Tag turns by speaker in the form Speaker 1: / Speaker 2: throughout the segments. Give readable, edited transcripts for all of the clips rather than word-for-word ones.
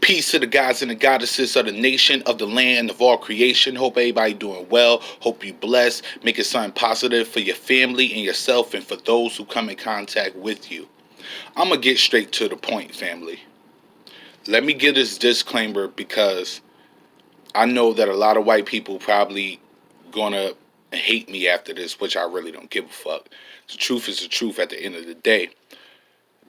Speaker 1: Peace to the gods and the goddesses of the nation, of the land, of all creation. Hope everybody doing well. Hope you blessed. Make it something positive for your family and yourself and for those who come in contact with you. I'm going to get straight to the point, family. Let me give this disclaimer because I know that a lot of white people probably going to hate me after this, which I really don't give a fuck. The truth is the truth at the end of the day.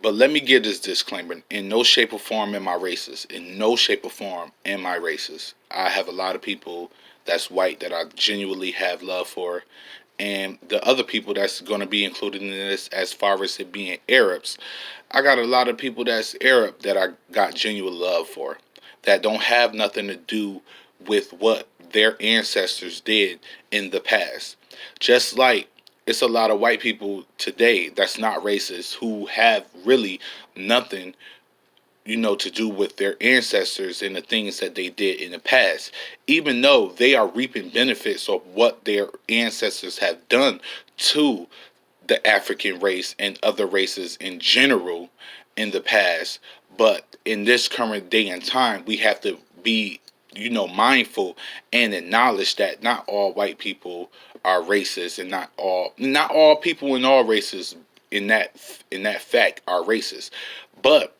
Speaker 1: But let me give this disclaimer. In no shape or form am I racist. In no shape or form am I racist. I have a lot of people that's white that I genuinely have love for. And the other people that's going to be included in this as far as it being Arabs, I got a lot of people that's Arab that I got genuine love for. That don't have nothing to do with what their ancestors did in the past. Just like it's a lot of white people today that's not racist who have really nothing, to do with their ancestors and the things that they did in the past, even though they are reaping benefits of what their ancestors have done to the African race and other races in general in the past. But in this current day and time, we have to be mindful and acknowledge that not all white people are racist, and not all people in all races in that fact are racist. But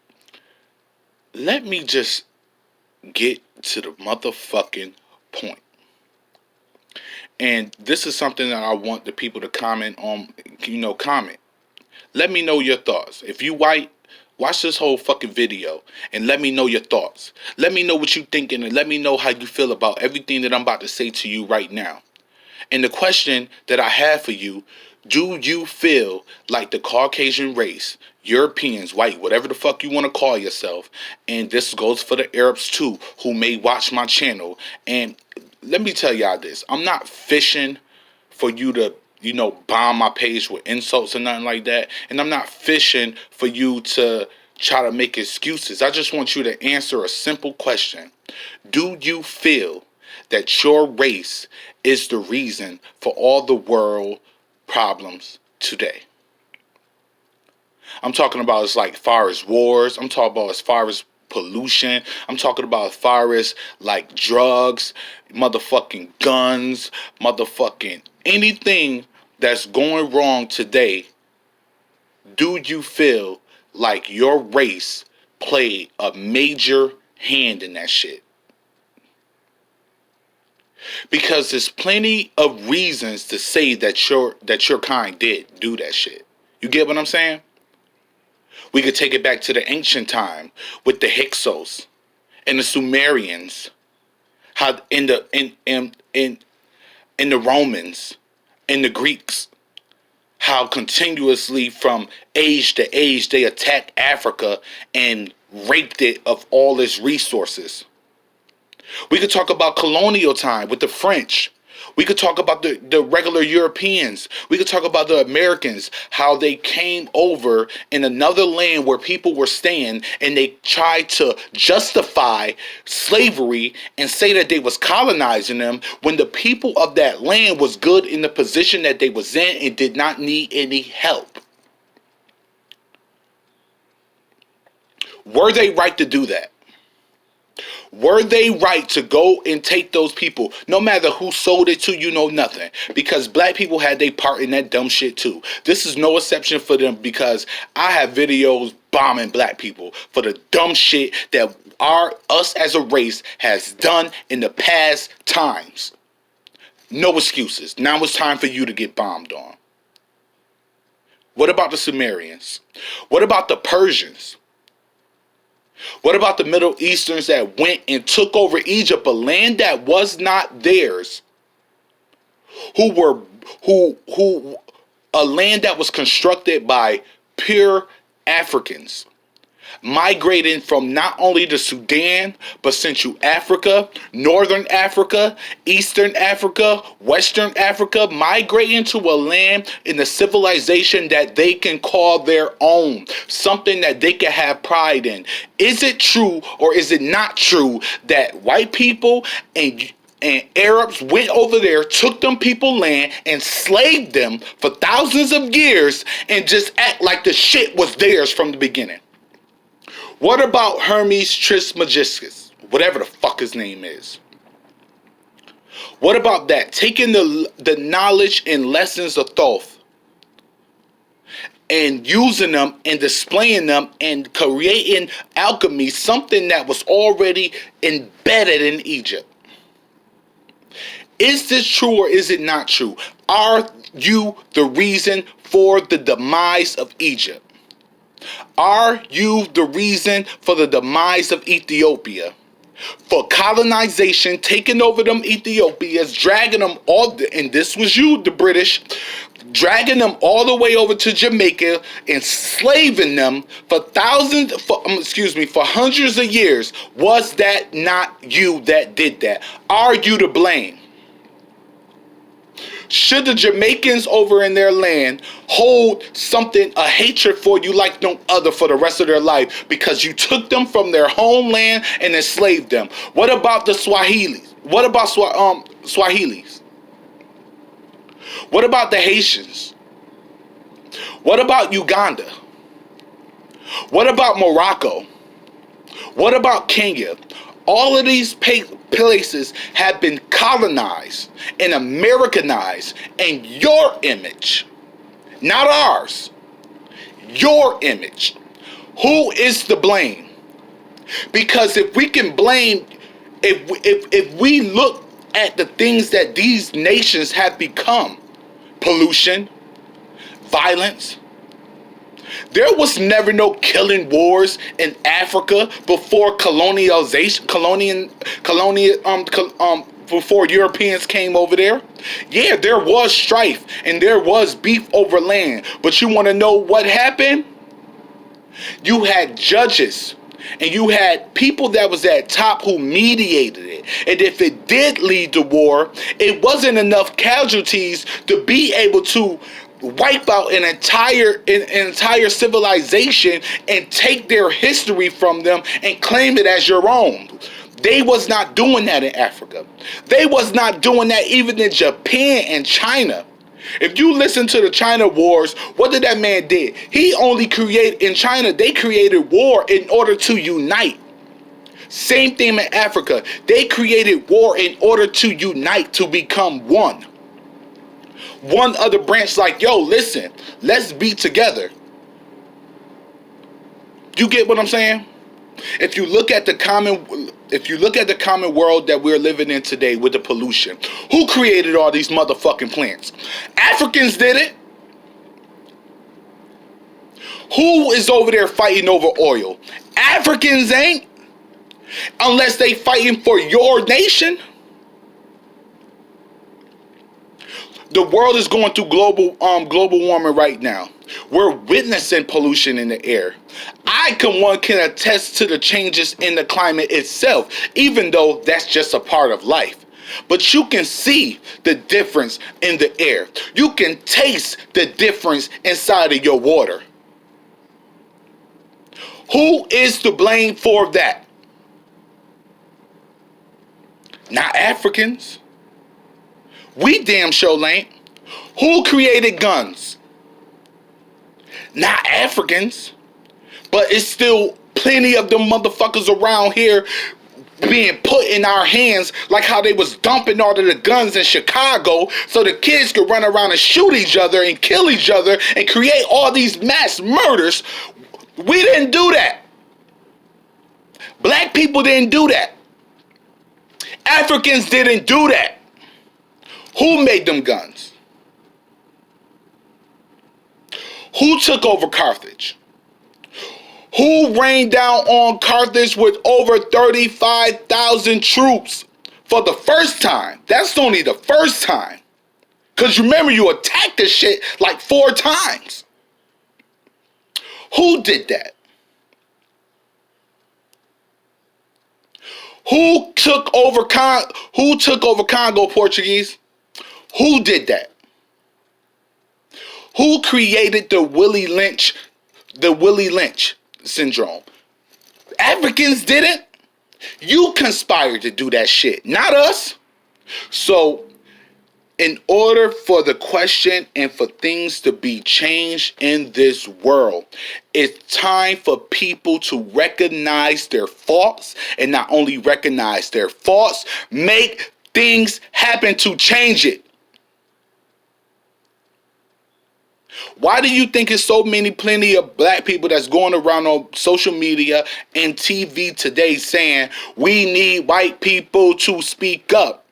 Speaker 1: let me just get to the motherfucking point. And this is something that I want the people to comment on, comment. Let me know your thoughts. If you white, watch this whole fucking video and let me know your thoughts. Let me know what you're thinking and let me know how you feel about everything that I'm about to say to you right now. And the question that I have for you, do you feel like the Caucasian race, Europeans, white, whatever the fuck you want to call yourself, and this goes for the Arabs too, who may watch my channel, and let me tell y'all this, I'm not fishing for you to bomb my page with insults or nothing like that. And I'm not fishing for you to try to make excuses. I just want you to answer a simple question. Do you feel that your race is the reason for all the world problems today? I'm talking about as far as wars. I'm talking about as far as pollution. I'm talking about as far as drugs, motherfucking guns, motherfucking anything that's going wrong today. Do you feel like your race played a major hand in that shit? Because there's plenty of reasons to say that your kind did do that shit. You get what I'm saying? We could take it back to the ancient time with the Hyksos and the Sumerians, how in the Romans and the Greeks, how continuously from age to age they attacked Africa and raped it of all its resources. We could talk about colonial time with the French. We could talk about the regular Europeans. We could talk about the Americans, how they came over in another land where people were staying and they tried to justify slavery and say that they was colonizing them when the people of that land was good in the position that they was in and did not need any help. Were they right to do that? Were they right to go and take those people, no matter who sold it to you, nothing? Because black people had their part in that dumb shit too. This is no exception for them because I have videos bombing black people for the dumb shit that us as a race has done in the past times. No excuses. Now it's time for you to get bombed on. What about the Sumerians? What about the Persians? What about the Middle Easterns that went and took over Egypt, a land that was not theirs? A land that was constructed by pure Africans, migrating from not only the Sudan, but Central Africa, Northern Africa, Eastern Africa, Western Africa, migrating to a land in the civilization that they can call their own, something that they can have pride in. Is it true or is it not true that white people and Arabs went over there, took them people land, enslaved them for thousands of years, and just act like the shit was theirs from the beginning? What about Hermes Trismegistus? Whatever the fuck his name is. What about that? Taking the knowledge and lessons of Thoth and using them and displaying them and creating alchemy, something that was already embedded in Egypt. Is this true or is it not true? Are you the reason for the demise of Egypt? Are you the reason for the demise of Ethiopia? For colonization, taking over them Ethiopians, dragging them all, and this was you, the British, dragging them all the way over to Jamaica, enslaving them for for hundreds of years. Was that not you that did that? Are you to blame? Should the Jamaicans over in their land hold a hatred for you like no other for the rest of their life because you took them from their homeland and enslaved them? What about the Swahilis? What about Swahilis? What about the Haitians? What about Uganda? What about Morocco? What about Kenya? All of these places have been colonized and Americanized in your image, not ours, your image. Who is to blame? Because if we can blame, if we look at the things that these nations have become, pollution, violence, there was never no killing wars in Africa before before Europeans came over there. Yeah, there was strife and there was beef over land. But you want to know what happened? You had judges and you had people that was at top who mediated it. And if it did lead to war, it wasn't enough casualties to be able to wipe out an entire civilization and take their history from them and claim it as your own. They was not doing that in Africa. They was not doing that even in Japan and China. If you listen to the China wars, what did that man did? He only created, in China, they created war in order to unite. Same thing in Africa. They created war in order to unite, to become one. One other branch like, yo, listen, let's be together. You get what I'm saying? If you look at the common world that we're living in today with the pollution, who created all these motherfucking plants? Africans did it. Who is over there fighting over oil? Africans ain't, unless they fighting for your nation. The world is going through global warming right now. We're witnessing pollution in the air. One can attest to the changes in the climate itself, even though that's just a part of life. But you can see the difference in the air. You can taste the difference inside of your water. Who is to blame for that? Not Africans. We damn sure ain't. Who created guns? Not Africans. But it's still plenty of them motherfuckers around here being put in our hands, like how they was dumping all of the guns in Chicago so the kids could run around and shoot each other and kill each other and create all these mass murders. We didn't do that. Black people didn't do that. Africans didn't do that. Who made them guns? Who took over Carthage? Who rained down on Carthage with over 35,000 troops for the first time? That's only the first time. Because remember, you attacked this shit like 4 times. Who did that? Who took over Congo, Portuguese? Who did that? Who created the Willie Lynch syndrome? Africans didn't. You conspired to do that shit, not us. So In order for the question and for things to be changed in this world, it's time for people to recognize their faults, and not only recognize their faults, make things happen to change it. Why do you think it's so plenty of black people that's going around on social media and TV today saying we need white people to speak up?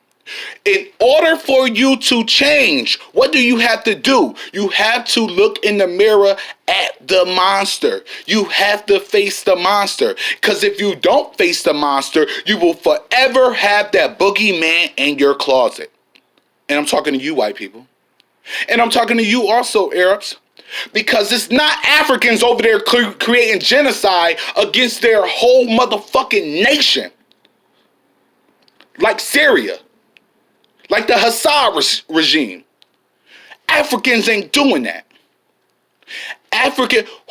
Speaker 1: In order for you to change, what do you have to do? You have to look in the mirror at the monster. You have to face the monster. Because if you don't face the monster, you will forever have that boogeyman in your closet. And I'm talking to you, white people. And I'm talking to you also, Arabs. Because it's not Africans over there creating genocide against their whole motherfucking nation. Like Syria. Like the Assad regime. Africans ain't doing that.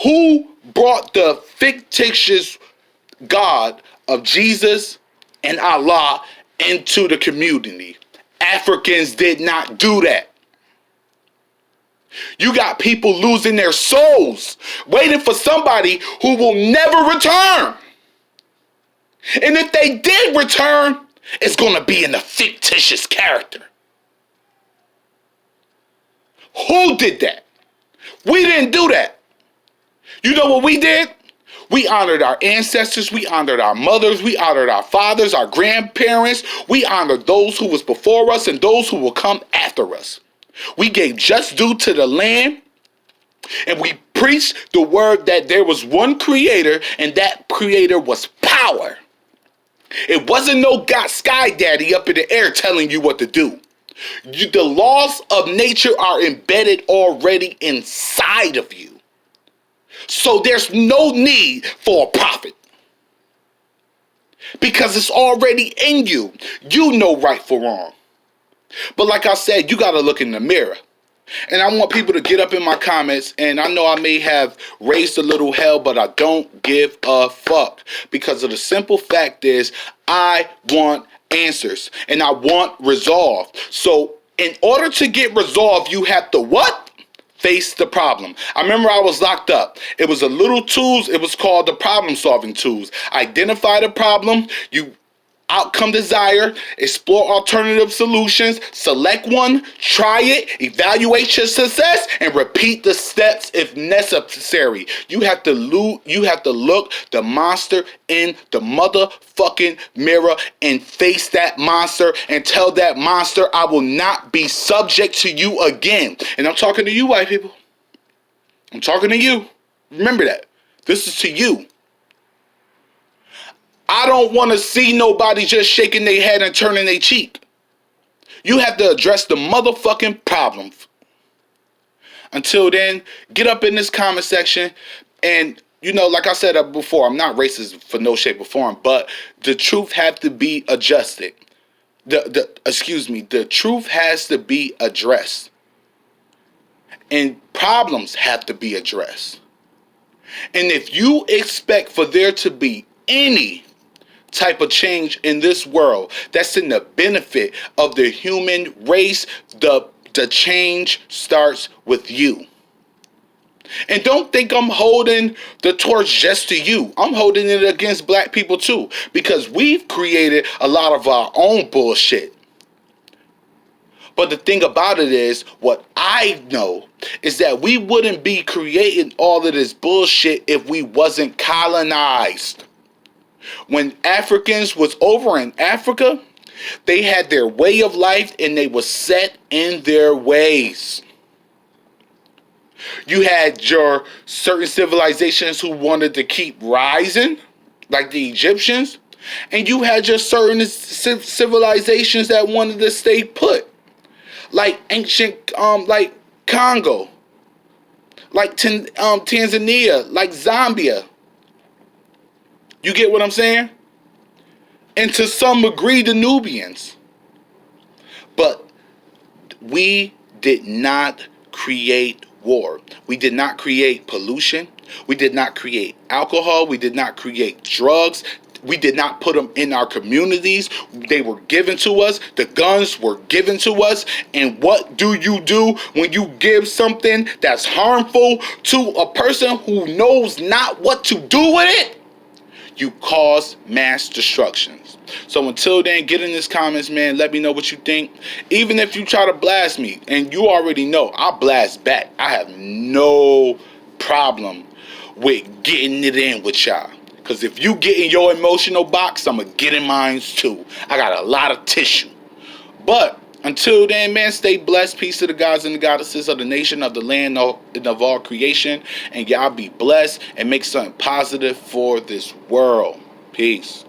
Speaker 1: Who brought the fictitious God of Jesus and Allah into the community? Africans did not do that. You got people losing their souls, waiting for somebody who will never return. And if they did return, it's going to be in a fictitious character. Who did that? We didn't do that. You know what we did? We honored our ancestors. We honored our mothers. We honored our fathers, our grandparents. We honored those who was before us and those who will come after us. We gave just due to the land, and we preached the word that there was one creator, and that creator was power. It wasn't no God sky daddy up in the air telling you what to do. The laws of nature are embedded already inside of you. So there's no need for a prophet. Because it's already in you. You know right from wrong. But like I said, you got to look in the mirror. And I want people to get up in my comments, and I know I may have raised a little hell, but I don't give a fuck. Because of the simple fact is, I want answers, and I want resolve. So in order to get resolve, you have to what? Face the problem. I remember I was locked up. It was a little tools. It was called the problem solving tools. Identify the problem. You outcome desire, explore alternative solutions, select one, try it, evaluate your success, and repeat the steps if necessary. You have to look the monster in the motherfucking mirror and face that monster and tell that monster, I will not be subject to you again. And I'm talking to you, white people. I'm talking to you. Remember that. This is to you. I don't want to see nobody just shaking their head and turning their cheek. You have to address the motherfucking problem. Until then, get up in this comment section. And, you know, like I said before, I'm not racist for no shape or form, but the truth have to be adjusted. The truth has to be addressed. And problems have to be addressed. And if you expect for there to be any type of change in this world that's in the benefit of the human race, the change starts with you. And don't think I'm holding the torch just to you. I'm holding it against black people too, because we've created a lot of our own bullshit. But the thing about it is, what I know is that we wouldn't be creating all of this bullshit if we wasn't colonized. When Africans was over in Africa, they had their way of life and they were set in their ways. You had your certain civilizations who wanted to keep rising, like the Egyptians, and you had your certain civilizations that wanted to stay put, like ancient, like Congo, like Tanzania, like Zambia. You get what I'm saying? And to some degree, the Nubians. But we did not create war. We did not create pollution. We did not create alcohol. We did not create drugs. We did not put them in our communities. They were given to us. The guns were given to us. And what do you do when you give something that's harmful to a person who knows not what to do with it? You cause mass destructions. So until then, get in the comments, man. Let me know what you think. Even if you try to blast me, and you already know, I'll blast back. I have no problem with getting it in with y'all. Because if you get in your emotional box, I'm going to get in mine too. I got a lot of tissue. But until then, man, stay blessed. Peace to the gods and the goddesses of the nation, of the land, of all creation. And y'all be blessed and make something positive for this world. Peace.